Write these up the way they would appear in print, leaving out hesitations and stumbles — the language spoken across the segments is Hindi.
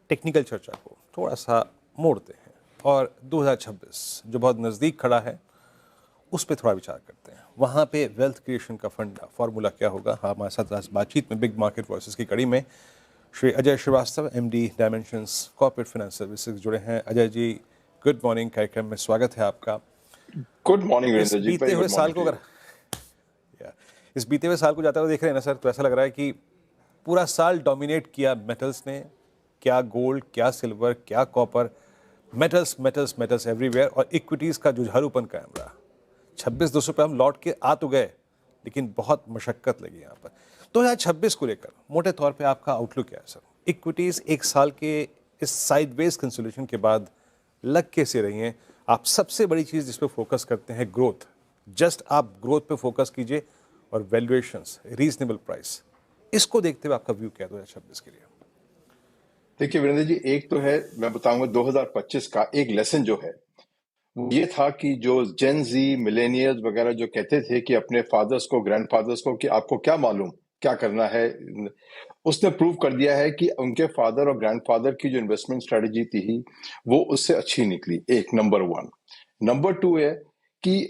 टेक्निकल चर्चा को थोड़ा सा मोड़ते हैं और 2026 जो बहुत नज़दीक खड़ा है उस पर थोड़ा विचार करते हैं। वहाँ पे वेल्थ क्रिएशन का फॉर्मूला क्या होगा? हमारे साथ आज बातचीत में बिग मार्केट वॉइसेस की कड़ी में Shri Ajay Srivastava, MD dimensions corporate finance services जुड़े हैं। Ajay ji, good morning. कार्यक्रम में स्वागत है आपका। गुड मॉर्निंग इस वीरेंद्र जी। बीते हुए साल को अगर इस बीते हुए साल को जाते हुए देख रहे हैं ना सर, तो ऐसा लग रहा है कि पूरा साल डोमिनेट किया मेटल्स ने। क्या गोल्ड, क्या सिल्वर, क्या copper, metals metals metals everywhere, और इक्विटीज़ का जुझारूपन कायम रहा। 26,200 पे हम लौट के आ तो गए, लेकिन बहुत मशक्कत लगी यहाँ पर। 2026 को लेकर मोटे तौर पे आपका आउटलुक क्या है सर? इक्विटीज़ एक साल के इस साइडवेज कंसोलिडेशन के बाद लग कैसे रही हैं? आप सबसे बड़ी चीज़ जिस पे फोकस करते हैं ग्रोथ, जस्ट आप ग्रोथ पे फोकस कीजिए, और वैल्यूएशंस, रीजनेबल प्राइस, इसको देखते हुए आपका व्यू क्या है 2026 के लिए? देखिए वीरेंद्र जी, एक तो है, मैं बताऊंगा 2025 का एक लेसन जो है वो ये था कि जो जेन जी, मिलेनियल्स वगैरह जो कहते थे कि अपने फादर्स को, ग्रैंडफादर्स को कि आपको क्या मालूम क्या करना है, उसने प्रूव कर दिया है कि उनके फादर और ग्रैंडफादर की जो इन्वेस्टमेंट स्ट्रेटजी थी वो उससे अच्छी निकली। एक नंबर वन। नंबर टू है कि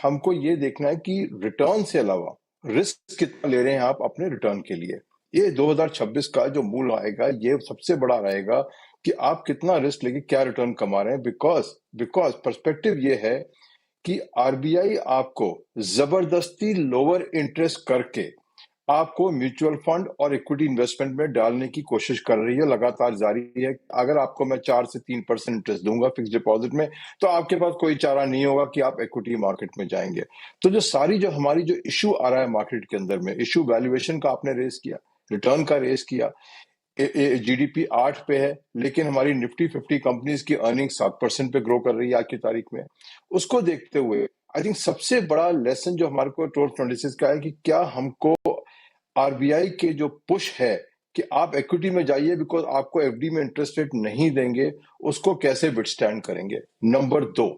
हमको ये देखना है कि रिटर्न से अलावा रिस्क कितना ले रहे हैं आप अपने रिटर्न के लिए। ये 2026 का जो मूल आएगा ये सबसे बड़ा रहेगा कि आप कितना रिस्क लेके क्या रिटर्न कमा रहे हैं। बिकॉज पर्सपेक्टिव ये है कि आरबीआई आपको जबरदस्ती लोअर इंटरेस्ट करके आपको म्यूचुअल फंड और इक्विटी इन्वेस्टमेंट में डालने की कोशिश कर रही है, लगातार जारी है। अगर आपको मैं 4 से 3% इंटरेस्ट दूंगा फिक्स डिपॉजिट में, तो आपके पास कोई चारा नहीं होगा कि आप इक्विटी मार्केट में जाएंगे। तो जो हमारी जो इशू आ रहा है मार्केट के अंदर में, इशू वैल्यूएशन का आपने रेस किया, रिटर्न का रेस किया। जीडीपी 8 पे है, लेकिन हमारी निफ्टी 50 कंपनीज की अर्निंग 7% पे ग्रो कर रही है आज की तारीख में। उसको देखते हुए आई थिंक सबसे बड़ा लेसन जो हमारे को 2026 का है कि क्या हमको आरबीआई के जो पुश है कि आप इक्विटी में जाइए बिकॉज आपको एफडी में इंटरेस्ट रेट नहीं देंगे, उसको कैसे विथस्टैंड करेंगे। नंबर 2,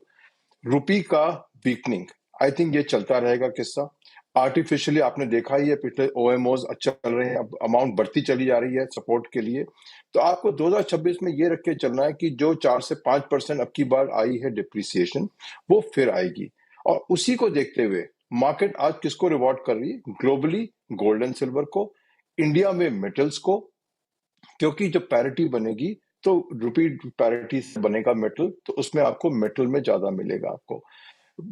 रुपी का वीकनिंग। आई थिंक ये चलता रहेगा किस्सा। आर्टिफिशियली आपने देखा ही है, पिछले ओएमओज अच्छा चल रहे हैं, अब अमाउंट बढ़ती चली जा रही है सपोर्ट के लिए। तो आपको 2026 में ये रख के चलना है कि जो 4 से 5% अब की बार आई है डिप्रिसिएशन, वो फिर आएगी। और उसी को देखते हुए मार्केट आज किसको रिवॉर्ड कर रही है? ग्लोबली गोल्ड एंड सिल्वर को, इंडिया में मेटल्स को, क्योंकि जब पैरिटी बनेगी तो रुपी पैरिटी से बनेगा मेटल, तो उसमें आपको मेटल में ज्यादा मिलेगा आपको।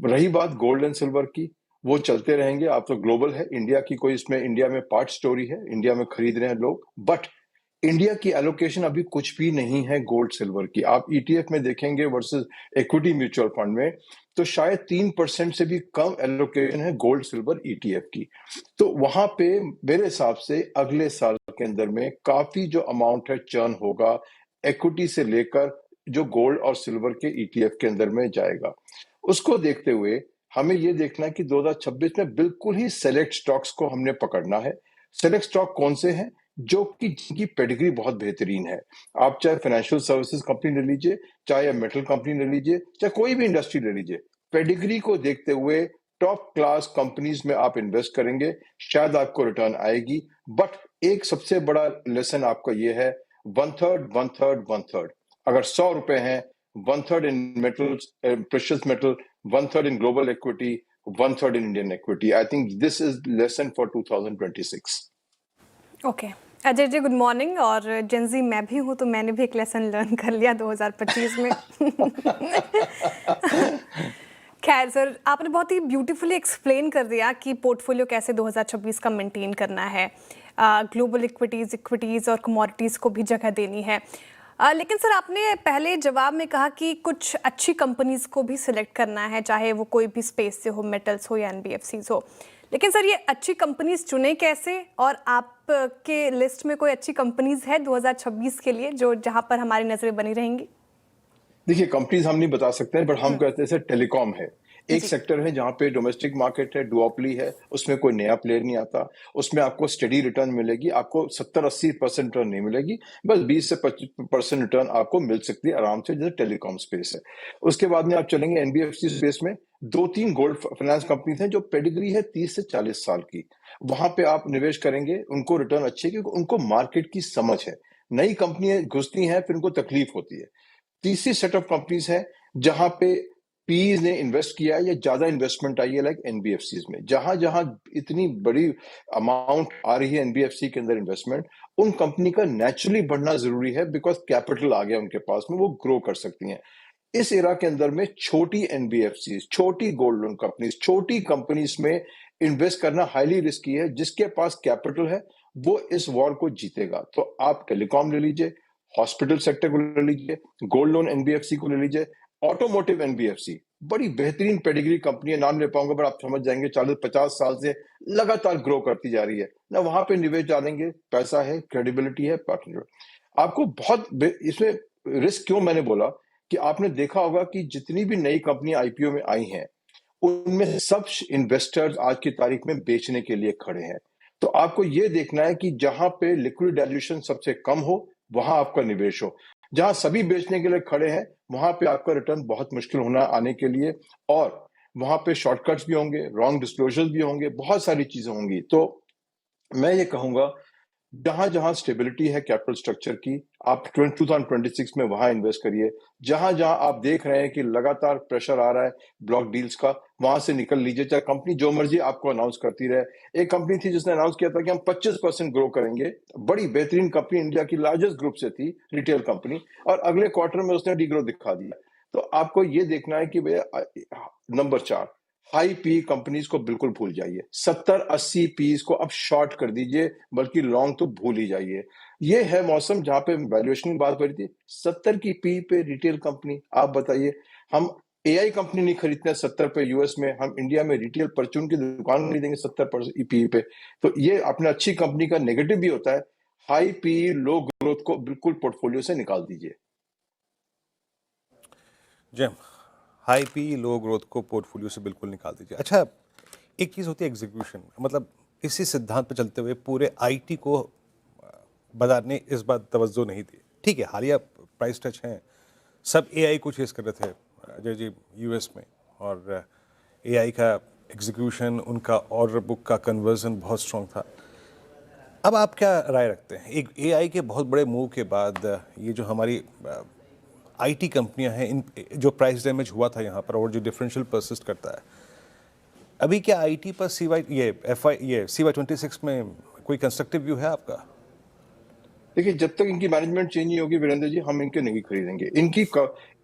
रही बात गोल्ड एंड सिल्वर की, वो चलते रहेंगे। आप तो ग्लोबल है, इंडिया की कोई इसमें इंडिया में पार्ट स्टोरी है, इंडिया में खरीद रहे हैं लोग, बट इंडिया की एलोकेशन अभी कुछ भी नहीं है गोल्ड सिल्वर की। आप ईटीएफ में देखेंगे वर्सेस इक्विटी म्यूचुअल फंड में, तो शायद 3% से भी कम एलोकेशन है गोल्ड सिल्वर ईटीएफ की। तो वहां पे मेरे हिसाब से अगले साल के अंदर में काफी जो अमाउंट है चर्न होगा, इक्विटी से लेकर जो गोल्ड और सिल्वर के ईटीएफ के अंदर में जाएगा। उसको देखते हुए हमें ये देखना है कि 2026 में बिल्कुल ही सेलेक्ट स्टॉक्स को हमने पकड़ना है। सेलेक्ट स्टॉक कौन से हैं? जो कि जिनकी पेडिग्री बहुत बेहतरीन है। आप चाहे फाइनेंशियल सर्विसेज कंपनी ले लीजिए, चाहे मेटल कंपनी ले लीजिए, चाहे कोई भी इंडस्ट्री ले लीजिए, पेडिग्री को देखते हुए टॉप क्लास कंपनीज में आप इन्वेस्ट करेंगे, शायद आपको रिटर्न आएगी। बट एक सबसे बड़ा लेसन आपका ये है, 1/3 1/3 1/3। अगर 100 रुपए हैं, 1/3 in metals, precious metal, 1/3 in global equity, 1/3 in Indian equity. I think this is lesson for 2026. Okay Ajay ji, good morning. और जेंजी मैं भी हूँ, तो मैंने भी एक लेसन लर्न कर लिया 2025 में। खैर सर, आपने बहुत ही ब्यूटीफुली एक्सप्लेन कर दिया कि पोर्टफोलियो कैसे 2026 का मेंटेन करना है, ग्लोबल इक्विटीज़ और कमोडिटीज़ को भी जगह देनी है। लेकिन सर, आपने पहले जवाब में कहा कि कुछ अच्छी कंपनीज को भी सिलेक्ट करना है, चाहे वो कोई भी स्पेस से हो, मेटल्स हो या एनबीएफसीज हो। लेकिन सर, ये अच्छी कंपनीज चुने कैसे? और आपके लिस्ट में कोई अच्छी कंपनीज है 2026 के लिए जो जहां पर हमारी नजरें बनी रहेंगी? देखिए, कंपनीज हम नहीं बता सकते हैं, बट हम कहते हैं टेलीकॉम है एक सेक्टर है जहां पे डोमेस्टिक मार्केट है, डुओपली है, उसमें कोई नया प्लेयर नहीं आता, उसमें आपको स्टडी रिटर्न मिलेगी। आपको 70-80% रिटर्न नहीं मिलेगी, बस 20 से 25% रिटर्न आपको मिल सकती है आराम से, जैसे टेलीकॉम स्पेस है। उसके बाद में आप चलेंगे एनबीएफसी स्पेस में, 2-3 गोल्ड फाइनेंस कंपनीज हैं जो पेडिग्री है 30 से 40 साल की। वहां पे आप निवेश करेंगे, उनको रिटर्न अच्छे, क्योंकि उनको मार्केट की समझ है। नई कंपनियां घुसती हैं, फिर उनको तकलीफ होती है। तीसरी सेट ऑफ कंपनीज है जहां पे पीज ने इन्वेस्ट किया है या ज्यादा इन्वेस्टमेंट आई है, लाइक एनबीएफसीज में। जहां जहां इतनी बड़ी अमाउंट आ रही है एनबीएफसी के अंदर इन्वेस्टमेंट, उन कंपनी का नेचुरली बढ़ना जरूरी है, बिकॉज कैपिटल आ गया उनके पास में, वो ग्रो कर सकती हैं। इस एरा के अंदर में छोटी एनबीएफसी, छोटी गोल्ड लोन कंपनीज, छोटी कंपनीज में इन्वेस्ट करना हाईली रिस्की है। जिसके पास कैपिटल है वो इस वॉर को जीतेगा। तो आप टेलीकॉम ले लीजिए, हॉस्पिटल सेक्टर को ले लीजिए, गोल्ड लोन एनबीएफसी को ले लीजिए, ऑटोमोटिव एनबीएफसी, बड़ी बेहतरीन पेडिग्री कंपनी है, नाम ले पाऊंगा पर आप समझ जाएंगे, 40-50 साल से लगातार ग्रो करती जा रही है ना। वहां पे निवेश डालेंगे, पैसा है, क्रेडिबिलिटी है, पार्टनर। आपको इसमें रिस्क क्यों मैंने बोला कि आपने देखा होगा कि जितनी भी नई कंपनी आईपीओ में आई हैं, उनमें सब इन्वेस्टर्स आज की तारीख में बेचने के लिए खड़े हैं। तो आपको यह देखना है कि जहां पे लिक्विड डाइल्यूशन सबसे कम हो, वहां आपका निवेश हो। जहां सभी बेचने के लिए खड़े हैं, वहां पे आपका रिटर्न बहुत मुश्किल होना आने के लिए, और वहां पे शॉर्टकट्स भी होंगे, रॉन्ग डिस्क्लोजर्स भी होंगे, बहुत सारी चीजें होंगी। तो मैं ये कहूंगा, जहां जहां स्टेबिलिटी है कैपिटल स्ट्रक्चर की, आप 2026 में वहां इन्वेस्ट करिए। जहां जहां आप देख रहे हैं कि लगातार प्रेशर आ रहा है ब्लॉक डील्स का, वहां से निकल लीजिए। चाहे कंपनी जो मर्जी आपको अनाउंस करती रहे। एक कंपनी थी जिसने अनाउंस किया था कि हम 25% ग्रो करेंगे, बड़ी बेहतरीन कंपनी, इंडिया की लार्जेस्ट ग्रुप से थी, रिटेल कंपनी, और अगले क्वार्टर में उसने डीग्रो दिखा दिया। तो आपको ये देखना है कि भैया, नंबर 4, हाई पी कंपनीज को बिल्कुल भूल जाइए। 70-80 पीस को अब शॉर्ट कर दीजिए, बल्कि लॉन्ग तो भूल ही जाइए। ये है मौसम जहां पे वैल्यूएशन की बात हो रही थी, 70 की पी पे रिटेल कंपनी। आप बताइए, हम एआई कंपनी नहीं खरीदते हैं 70 पे यूएस में, हम इंडिया में रिटेल परचून की दुकान खरीदेंगे 70% पी पे। तो ये अपने अच्छी कंपनी का नेगेटिव भी होता है। हाई पी लो ग्रोथ को बिल्कुल पोर्टफोलियो से निकाल दीजिए। Jam, high P low growth को पोर्टफोलियो से बिल्कुल निकाल दीजिए। अच्छा, एक चीज़ होती है एग्जीक्यूशन, मतलब इसी सिद्धांत पर चलते हुए पूरे आईटी को बाजार ने इस बार तवज्जो नहीं दी। ठीक है, हालिया प्राइस टच हैं, सब एआई को चेस कर रहे थे अजय जी यूएस में, और एआई का एग्जीक्यूशन, उनका ऑर्डर बुक का कन्वर्जन बहुत स्ट्रॉन्ग था। अब आप क्या राय रखते हैं एक एआई के बहुत बड़े मूव के बाद, ये जो हमारी आईटी कंपनियां हैं, इन जो प्राइस डैमेज हुआ था यहाँ पर और जो डिफरेंशियल परसिस्ट करता है, अभी क्या आईटी पर CY26 में कोई कंस्ट्रक्टिव व्यू है आपका? देखिए, जब तक इनकी मैनेजमेंट चेंज नहीं होगी वीरेंद्र जी, हम इनके नहीं खरीदेंगे।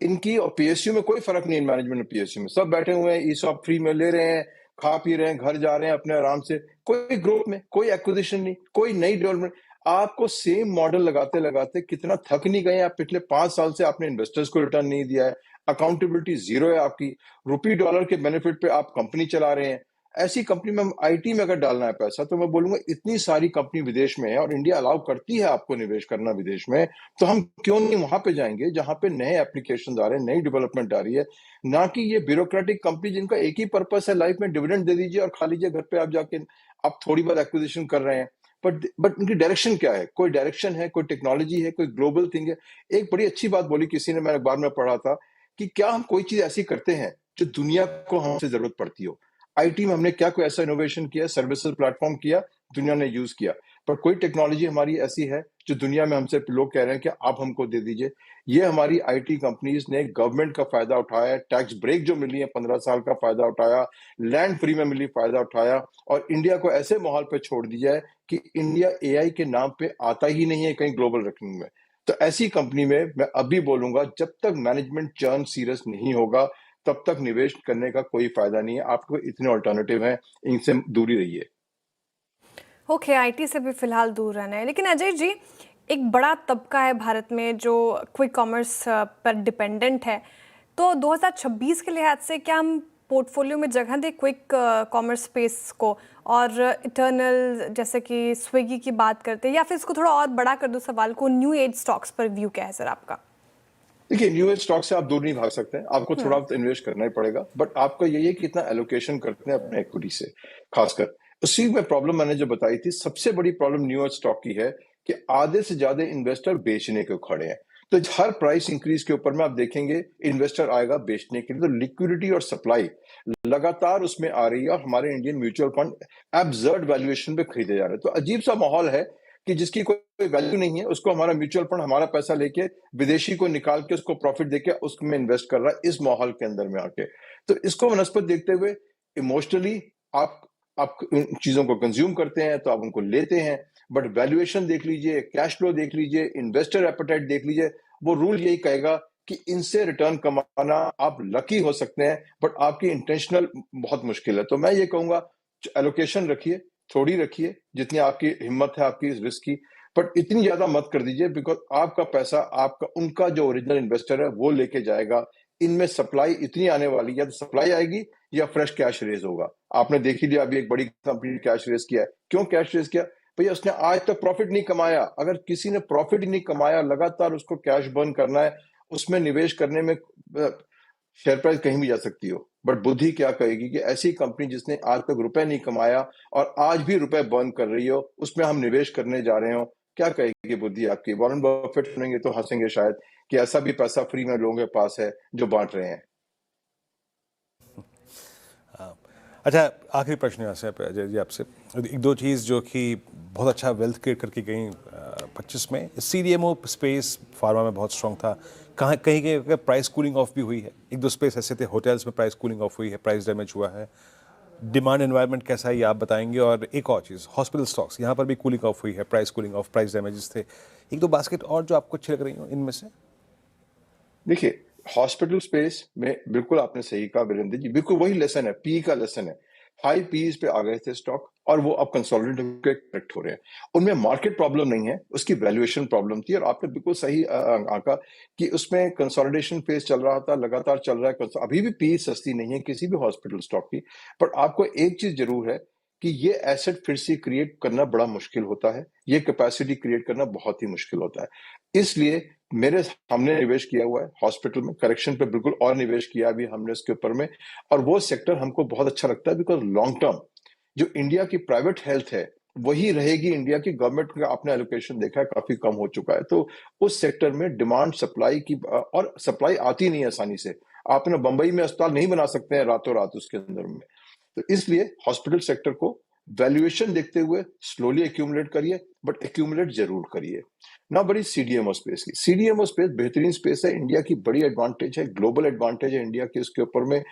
इनकी और पीएसयू में कोई फर्क नहीं है। मैनेजमेंट और पीएसयू में सब बैठे हुए हैं, ईसॉप फ्री में ले रहे हैं, खा पी रहे हैं, घर जा रहे हैं अपने आराम से। कोई ग्रोथ में, कोई एक्विजिशन नहीं, कोई नई डेवलपमेंट। आपको सेम मॉडल लगाते लगाते कितना थक नहीं गए आप? पिछले 5 साल से आपने इन्वेस्टर्स को रिटर्न नहीं दिया है, अकाउंटेबिलिटी जीरो है आपकी, रुपी डॉलर के बेनिफिट पे आप कंपनी चला रहे हैं। ऐसी कंपनी में आईटी में अगर डालना है पैसा, तो मैं बोलूंगा इतनी सारी कंपनी विदेश में है और इंडिया अलाउ करती है आपको निवेश करना विदेश में, तो हम क्यों नहीं वहां पे जाएंगे जहां पे नए एप्लीकेशन आ रहे हैं, नई डेवलपमेंट आ रही है। ना कि ये ब्यूरोक्रेटिक कंपनी जिनका एक ही पर्पस है लाइफ में, डिविडेंड दे दीजिए और खा लीजिए घर पे आप जाके। आप थोड़ी बहुत एक्विजिशन कर रहे हैं, बट उनकी डायरेक्शन क्या है? कोई डायरेक्शन है, कोई टेक्नोलॉजी है, कोई ग्लोबल थिंग है? एक बड़ी अच्छी बात बोली किसी ने, मैंने अखबार में पढ़ा था, कि क्या हम कोई चीज ऐसी करते हैं जो दुनिया को हमसे जरूरत पड़ती हो। आईटी में हमने क्या कोई ऐसा इनोवेशन किया, सर्विसेज प्लेटफॉर्म किया, दुनिया ने यूज किया, पर कोई टेक्नोलॉजी हमारी ऐसी है जो दुनिया में हमसे लोग कह रहे हैं कि आप हमको दे दीजिए। ये हमारी आईटी कंपनीज ने गवर्नमेंट का फायदा उठाया, टैक्स ब्रेक जो मिली है 15 साल का फायदा उठाया, लैंड फ्री में मिली फायदा उठाया, और इंडिया को ऐसे माहौल पे छोड़ दिया है कि इंडिया एआई के नाम पे आता ही नहीं है कहीं ग्लोबल रैंकिंग में। तो ऐसी कंपनी में मैं अभी बोलूंगा, जब तक मैनेजमेंट चर्न सीरियस नहीं होगा, तब तक निवेश करने का कोई फायदा नहीं है। आपको इतने ऑल्टरनेटिव हैं, इनसे दूरी रहिए। ओके, आईटी से भी फिलहाल दूर रहना है। लेकिन अजय जी, एक बड़ा तबका है भारत में जो क्विक कॉमर्स पर डिपेंडेंट है, तो 2026 के लिहाज से क्या हम पोर्टफोलियो में जगह दें क्विक कॉमर्स स्पेस को, और इटर्नल जैसे कि स्विगी की बात करते हैं, या फिर इसको थोड़ा और बड़ा कर दो सवाल को, न्यू एज स्टॉक्स पर व्यू क्या है सर आपका? देखिए, न्यू एज स्टॉक से आप दूर नहीं भाग सकते हैं, आपको थोड़ा इन्वेस्ट करना ही पड़ेगा, बट आपका यही है कि कितना एलोकेशन करते हैं अपने इक्विटी से। खासकर उसी में प्रॉब्लम मैंने जो बताई थी, सबसे बड़ी प्रॉब्लम न्यू एज स्टॉक की है कि आधे से ज्यादा इन्वेस्टर बेचने को खड़े हैं। तो हर प्राइस इंक्रीज के ऊपर में आप देखेंगे इन्वेस्टर आएगा बेचने के लिए। तो लिक्विडिटी और सप्लाई लगातार उसमें आ रही है, और हमारे Indian mutual fund absurd valuation पे खरीदे जा रहे हैं। तो अजीब सा माहौल है कि जिसकी कोई वैल्यू नहीं है, उसको हमारा म्यूचुअल फंड हमारा पैसा लेके विदेशी को निकाल के उसको प्रॉफिट देके उसमें इन्वेस्ट कर रहा है इस माहौल के अंदर में आके। तो इसको वनस्पत देखते हुए इमोशनली आप इन चीजों को कंज्यूम करते हैं तो आप उनको लेते हैं, बट वैल्यूएशन देख लीजिए, कैश फ्लो देख लीजिए, इन्वेस्टर एपेटाइट देख लीजिए, वो रूल यही कहेगा कि इनसे रिटर्न कमाना आप लकी हो सकते हैं, बट आपकी इंटेंशनल बहुत मुश्किल है। तो मैं ये कहूंगा एलोकेशन रखिए, थोड़ी रखिए जितनी आपकी हिम्मत है आपकी इस रिस्क की, बट इतनी ज्यादा मत कर दीजिए, बिकॉज आपका पैसा आपका उनका जो ओरिजिनल इन्वेस्टर है वो लेके जाएगा। इनमें सप्लाई इतनी आने वाली है, तो सप्लाई आएगी या फ्रेश कैश रेज होगा। आपने देख ही लिया, अभी एक बड़ी कंपनी ने कैश रेज किया है। क्यों कैश रेज किया? भैया उसने आज तक प्रॉफिट नहीं कमाया। अगर किसी ने प्रॉफिट ही नहीं कमाया, लगातार उसको कैश बर्न करना है, उसमें निवेश करने में शेयर प्राइस कहीं भी जा सकती हो, बट बुद्धि क्या कहेगी कि ऐसी कंपनी जिसने आज तक रुपए नहीं कमाया और आज भी रुपए बर्न कर रही हो, उसमें हम निवेश करने जा रहे हो, क्या कहेगी बुद्धि आपकी? वॉरेन बफेट सुनेंगे तो हंसेंगे शायद कि ऐसा भी पैसा फ्री में लोगों के पास है जो बांट रहे हैं। अच्छा, आखिरी प्रश्न यहाँ से अजय जी आपसे, एक दो चीज़ जो कि बहुत अच्छा वेल्थ क्रिएट करके गई 25 में, CDMO स्पेस फार्मा में बहुत स्ट्रॉन्ग था, कहीं कहीं प्राइस कूलिंग ऑफ भी हुई है, एक दो स्पेस ऐसे थे, होटल्स में प्राइस कूलिंग ऑफ हुई है, प्राइस डैमेज हुआ है, डिमांड एनवायरनमेंट कैसा है ये आप बताएंगे, और एक और चीज़ हॉस्पिटल स्टॉक्स, यहाँ पर भी कूलिंग ऑफ हुई है, price cooling of, price damages थे, एक दो बास्केट और जो आपको अच्छी लग रही हो इनमें से? देखिए, हॉस्पिटल स्पेस में बिल्कुल आपने सही कहा वीरेंद्र जी, बिल्कुल वही लेसन है, पी का लेसन है। हाई पीज पे आ गए थे स्टॉक और वो अब कंसोलिडेट होकर करेक्ट हो रहे हैं। उनमें मार्केट प्रॉब्लम नहीं है, उसकी वैल्यूएशन प्रॉब्लम थी, और आपने बिल्कुल सही आंका कि उसमें कंसोलिडेशन फेज चल रहा था, लगातार चल रहा है। अभी भी पी सस्ती नहीं है किसी भी हॉस्पिटल स्टॉक की, बट आपको एक चीज जरूर है कि ये एसेट फिर से क्रिएट करना बड़ा मुश्किल होता है, ये कैपेसिटी क्रिएट करना बहुत ही मुश्किल होता है। इसलिए हमने निवेश किया हुआ है हॉस्पिटल में, करेक्शन पे बिल्कुल और निवेश किया भी हमने इसके ऊपर में, और वो सेक्टर हमको बहुत अच्छा लगता है, बिकॉज लॉन्ग टर्म जो इंडिया की प्राइवेट हेल्थ है वही रहेगी। इंडिया की गवर्नमेंट का आपने एलोकेशन देखा है काफी कम हो चुका है, तो उस सेक्टर में डिमांड सप्लाई की, और सप्लाई आती नहीं है आसानी से। आपने बंबई में अस्पताल नहीं बना सकते हैं रातों रात उसके अंदर में, तो इसलिए हॉस्पिटल सेक्टर को वैल्यूएशन देखते हुए स्लोली एक्यूमुलेट करिए, बट एक्यूमुलेट जरूर करिए ना। बड़ी सीडीएमओ स्पेस की, सीडीएमओ स्पेस बेहतरीन स्पेस है, इंडिया की बड़ी एडवांटेज है, ग्लोबल एडवांटेज है इंडिया की। उसके ऊपर में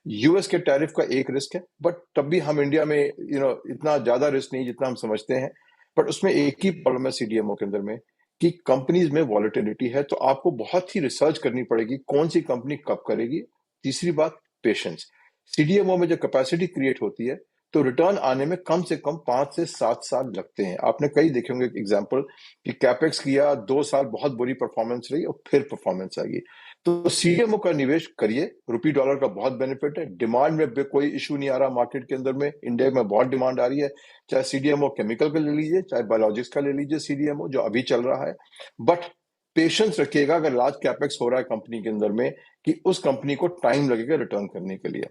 यूएस के टैरिफ का एक रिस्क है, बट तब भी हम इंडिया में इतना ज्यादा रिस्क नहीं जितना हम समझते हैं, बट उसमें एक ही प्रॉब्लम है सीडीएमओ के अंदर में कि कंपनीज में वॉलेटिलिटी है, तो आपको बहुत ही रिसर्च करनी पड़ेगी कौन सी कंपनी कब करेगी। तीसरी बात, पेशेंस। सीडीएमओ में जो कैपेसिटी क्रिएट होती है तो रिटर्न आने में कम से कम 5 से 7 साल लगते हैं। आपने कई देखे होंगे एग्जांपल कि कैपेक्स किया, 2 साल बहुत बुरी परफॉर्मेंस रही और फिर परफॉर्मेंस आएगी। तो सीडीएमओ का निवेश करिए, रुपी डॉलर का बहुत बेनिफिट है, डिमांड में कोई इशू नहीं आ रहा मार्केट के अंदर में, इंडिया में बहुत डिमांड आ रही है, चाहे सीडीएमओ केमिकल का ले लीजिए, चाहे बायोलॉजिक्स का ले लीजिए, सीडीएमओ जो अभी चल रहा है। बट पेशेंस रखिएगा अगर लार्ज कैपेक्स हो रहा है कंपनी के अंदर में, कि उस कंपनी को टाइम लगेगा रिटर्न करने के लिए।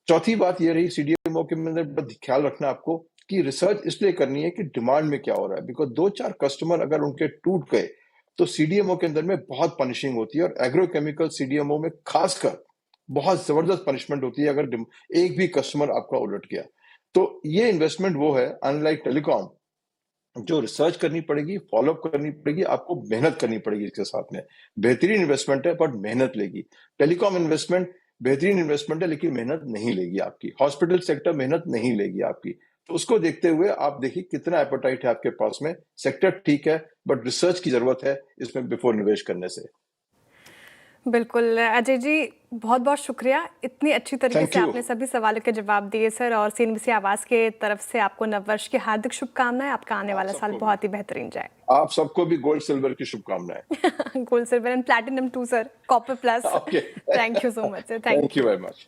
चौथी बात ये रही सीडीएमओ के अंदर ख्याल रखना आपको कि रिसर्च इसलिए करनी है कि डिमांड में क्या हो रहा है, बिकॉज 2-4 कस्टमर अगर उनके टूट गए तो सीडीएमओ के अंदर में बहुत पनिशिंग होती है, और एग्रोकेमिकल सीडीएमओ में खासकर बहुत जबरदस्त पनिशमेंट होती है अगर एक भी कस्टमर आपका उलट गया। तो ये इन्वेस्टमेंट वो है, अनलाइक टेलीकॉम, जो रिसर्च करनी पड़ेगी, फॉलोअप करनी पड़ेगी, आपको मेहनत करनी पड़ेगी इसके साथ में। बेहतरीन इन्वेस्टमेंट है बट मेहनत लेगी। टेलीकॉम इन्वेस्टमेंट बेहतरीन इन्वेस्टमेंट है लेकिन मेहनत नहीं लेगी आपकी। हॉस्पिटल सेक्टर मेहनत नहीं लेगी आपकी। तो उसको देखते हुए आप देखिए कितना एपेटाइट है आपके पास में। सेक्टर ठीक है बट रिसर्च की जरूरत है इसमें बिफोर निवेश करने से। बिल्कुल अजय जी, बहुत बहुत शुक्रिया, इतनी अच्छी तरीके से आपने सभी सवालों के जवाब दिए सर, और CNBC आवाज के तरफ से आपको नववर्ष की हार्दिक शुभकामनाएं। आपका आने वाला साल बहुत ही बेहतरीन जाए। आप सबको भी गोल्ड सिल्वर की शुभकामनाएं। Gold silver and platinum too sir, copper plus. Thank you so much sir, thank you very much.